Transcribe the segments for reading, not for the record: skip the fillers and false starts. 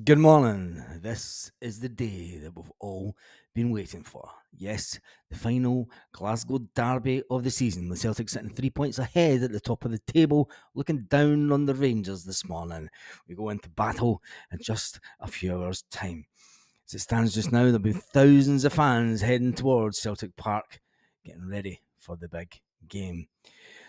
Good morning. This is the day that we've all been waiting for. Yes, the final Glasgow derby of the season. The Celtic sitting 3 points ahead at the top of the table, looking down on the Rangers this morning. We go into battle in just a few hours' time. As it stands just now, there'll be thousands of fans heading towards Celtic Park, getting ready for the big game.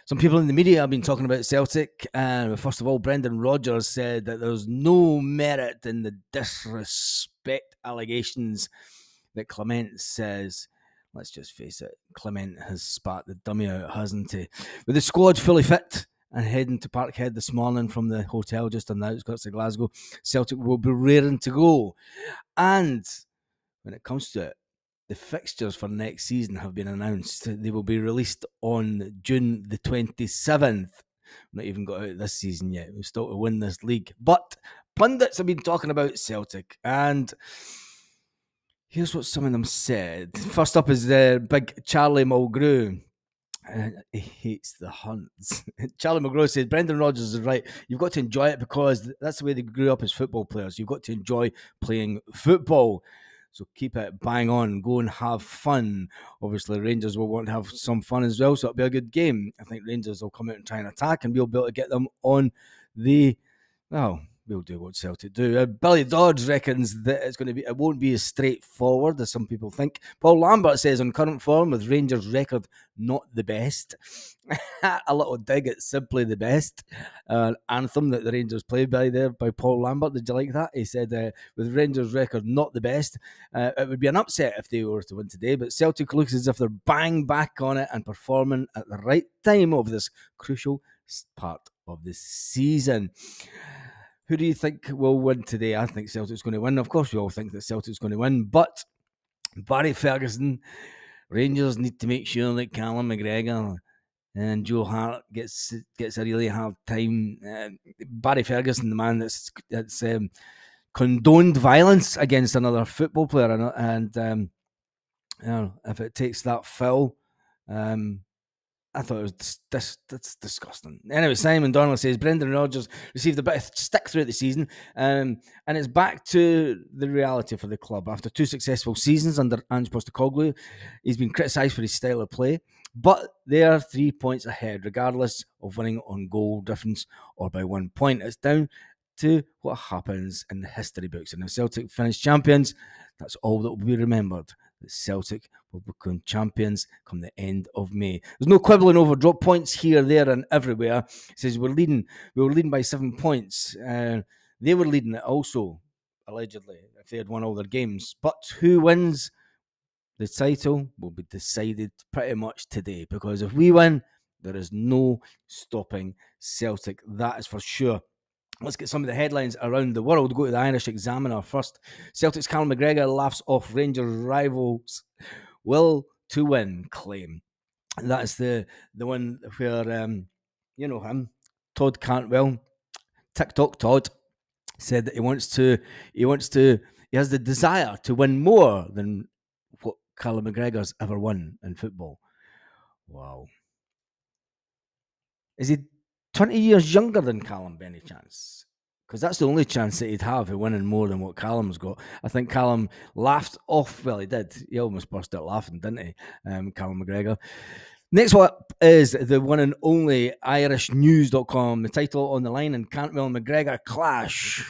Some people in the media have been talking about Celtic. First of all, Brendan Rodgers said that there's no merit in the disrespect allegations that Clement says. Let's just face it, Clement has spat the dummy out, hasn't he? With the squad fully fit and heading to Parkhead this morning from the hotel just on the outskirts of Glasgow, Celtic will be raring to go. And when it comes to it, the fixtures for next season have been announced. They will be released on June the 27th. Not even got out this season yet. We've still to win this league. But pundits have been talking about Celtic, and here's what some of them said. First up is the big Charlie Mulgrew. He hates the Hunts. Charlie McGraw says Brendan Rodgers is right. You've got to enjoy it because that's the way they grew up as football players. You've got to enjoy playing football. So keep it bang on, go and have fun. Obviously, Rangers will want to have some fun as well, so it'll be a good game. I think Rangers will come out and try and attack, and we'll be able to get them on the, well, we'll do what Celtic do. Billy Dodds reckons that it won't be as straightforward as some people think. Paul Lambert says on current form with Rangers' record not the best. A little dig at simply the best anthem that the Rangers played by Paul Lambert. Did you like that? He said with Rangers' record not the best, it would be an upset if they were to win today. But Celtic looks as if they're bang back on it and performing at the right time of this crucial part of the season. Who do you think will win today? I think Celtic's going to win. Of course, we all think that Celtic's going to win, but Barry Ferguson, Rangers need to make sure that Callum McGregor and Joe Hart gets a really hard time. Barry Ferguson, the man that's condoned violence against another football player, and you know, if it takes that foul, I thought it was that's disgusting. Anyway, Simon Donnelly says Brendan Rodgers received a bit of stick throughout the season, and it's back to the reality for the club. After 2 successful seasons under Ange Postecoglou, he's been criticised for his style of play, but they are 3 points ahead, regardless of winning on goal difference or by 1 point. It's down to what happens in the history books. And if Celtic finish champions, that's all that will be remembered. That Celtic will become champions come the end of May. There's no quibbling over drop points here, there, and everywhere. It says we were leading by 7 points. They were leading it also, allegedly, if they had won all their games. But who wins the title will be decided pretty much today, because if we win, there is no stopping Celtic. That is for sure. Let's get some of the headlines around the world. Go to the Irish Examiner first. Celtic's Callum McGregor laughs off Rangers rivals' will to win claim. That's the one where you know him, Todd Cantwell, TikTok Todd, said that he has the desire to win more than what Callum McGregor's ever won in football. Wow. Is he 20 years younger than Callum by any chance? Because that's the only chance that he'd have of winning more than what Callum's got. I think Callum laughed off. Well, he did. He almost burst out laughing, didn't he? Callum McGregor. Next one is the one and only IrishNews.com. The title on the line and Cantwell McGregor clash.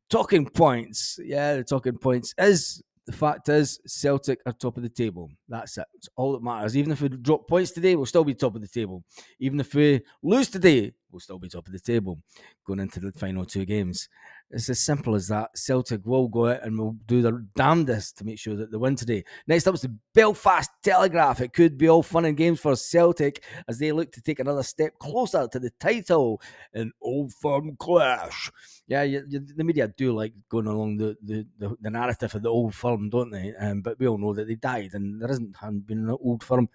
Talking points. Yeah, the talking points is the fact is Celtic are top of the table. That's it. It's all that matters. Even if we drop points today, we'll still be top of the table. Even if we lose today, we'll still be top of the table going into the final 2 games. It's as simple as that. Celtic will go out and will do their damnedest to make sure that they win today. Next up is the Belfast Telegraph. It could be all fun and games for Celtic as they look to take another step closer to the title in Old Firm clash. Yeah, the media do like going along the narrative of the Old Firm, don't they? But we all know that they died, and there hasn't been an Old Firm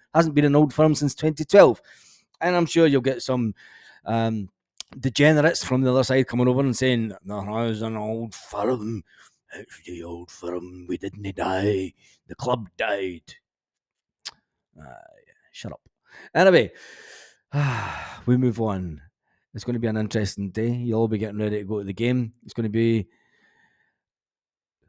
since 2012. And I'm sure you'll get some degenerates from the other side coming over and saying, "No, it's an Old Firm. It's the Old Firm. We didn't die. The club died." Shut up. Anyway, we move on It's going to be an interesting day. You'll all be getting ready to go to the game. It's going to be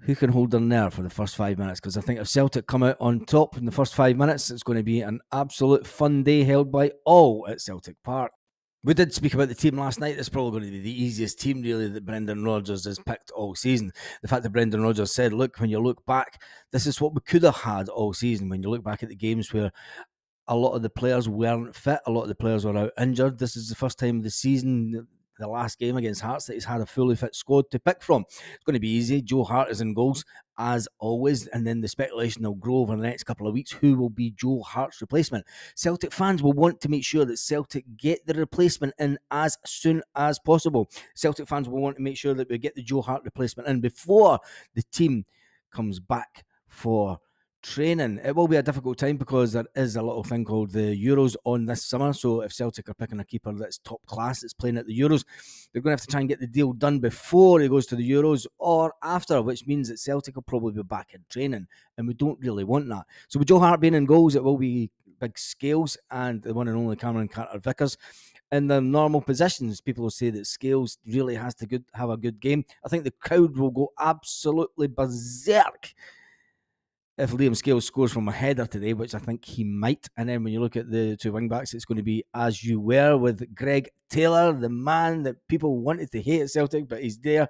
who can hold their nerve for the first 5 minutes, because I think if Celtic come out on top in the first 5 minutes, it's going to be an absolute fun day held by all at Celtic Park. We did speak about the team last night. It's probably going to be the easiest team, really, that Brendan Rodgers has picked all season. The fact that Brendan Rodgers said, look, when you look back, this is what we could have had all season. When you look back at the games where a lot of the players weren't fit, a lot of the players were out injured, this is the first time of the season, the last game against Hearts, that he's had a fully fit squad to pick from. It's going to be easy. Joe Hart is in goals, as always, and then the speculation will grow over the next couple of weeks. Who will be Joe Hart's replacement? Celtic fans will want to make sure that Celtic get the replacement in as soon as possible. Celtic fans will want to make sure that we get the Joe Hart replacement in before the team comes back for training. It will be a difficult time because there is a little thing called the Euros on this summer. So if Celtic are picking a keeper that's top class, that's playing at the Euros, they're going to have to try and get the deal done before he goes to the Euros or after, which means that Celtic will probably be back in training, and we don't really want that. So with Joe Hart being in goals, it will be Big Scales and the one and only Cameron Carter-Vickers. In the normal positions, people will say that Scales really has to have a good game. I think the crowd will go absolutely berserk if Liam Scales scores from a header today, which I think he might. And then when you look at the two wing-backs, it's going to be as you were with Greg Taylor, the man that people wanted to hate at Celtic, but he's there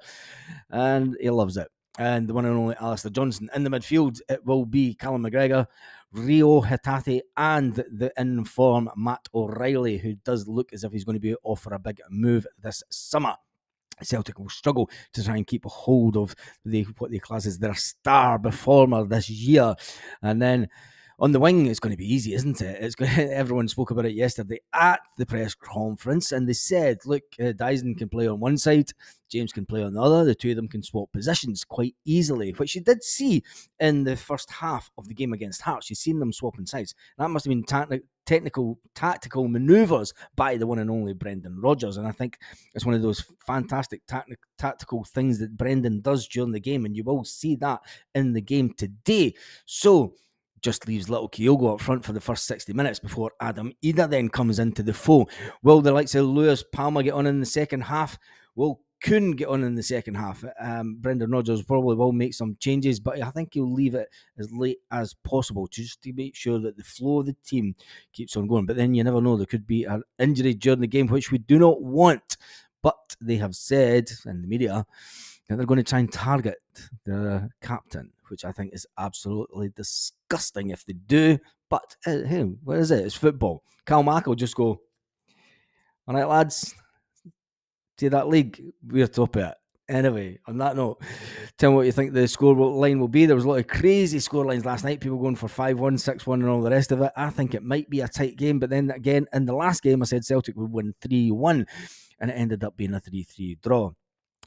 and he loves it. And the one and only Alistair Johnson. In the midfield, it will be Callum McGregor, Rio Hatate, and the in-form Matt O'Reilly, who does look as if he's going to be off for a big move this summer. Celtic will struggle to try and keep a hold of what they class as their star performer this year. And then on the wing, it's going to be easy, isn't it? Everyone spoke about it yesterday at the press conference, and they said, look, Dyson can play on one side, James can play on the other. The two of them can swap positions quite easily, which you did see in the first half of the game against Hearts. You've seen them swapping sides. That must have been tactical manoeuvres by the one and only Brendan Rodgers, and I think it's one of those fantastic tactical things that Brendan does during the game, and you will see that in the game today. So just leaves little Kyogo up front for the first 60 minutes before Adam Ida then comes into the foe. Will the likes of Lewis Palmer get on in the second half? Will Kuhn get on in the second half? Brendan Rodgers probably will make some changes, but I think he'll leave it as late as possible just to make sure that the flow of the team keeps on going. But then you never know, there could be an injury during the game, which we do not want. But they have said in the media that they're going to try and target the captain, which I think is absolutely disgusting if they do. But hey, what is it? It's football. Cal Mack will just go, all right, lads, see that league? We're top of it. Anyway, on that note, tell me what you think the score line will be. There was a lot of crazy score lines last night. People going for 5-1, 6-1 and all the rest of it. I think it might be a tight game. But then again, in the last game, I said Celtic would win 3-1. And it ended up being a 3-3 draw.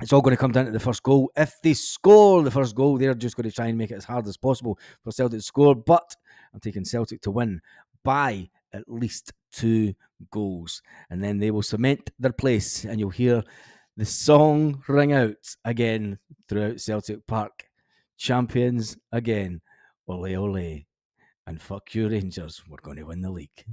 It's all going to come down to the first goal. If they score the first goal, they're just going to try and make it as hard as possible for Celtic to score. But I'm taking Celtic to win by at least 2 goals. And then they will cement their place, and you'll hear the song ring out again throughout Celtic Park. Champions again. Ole, ole. And fuck you, Rangers. We're going to win the league.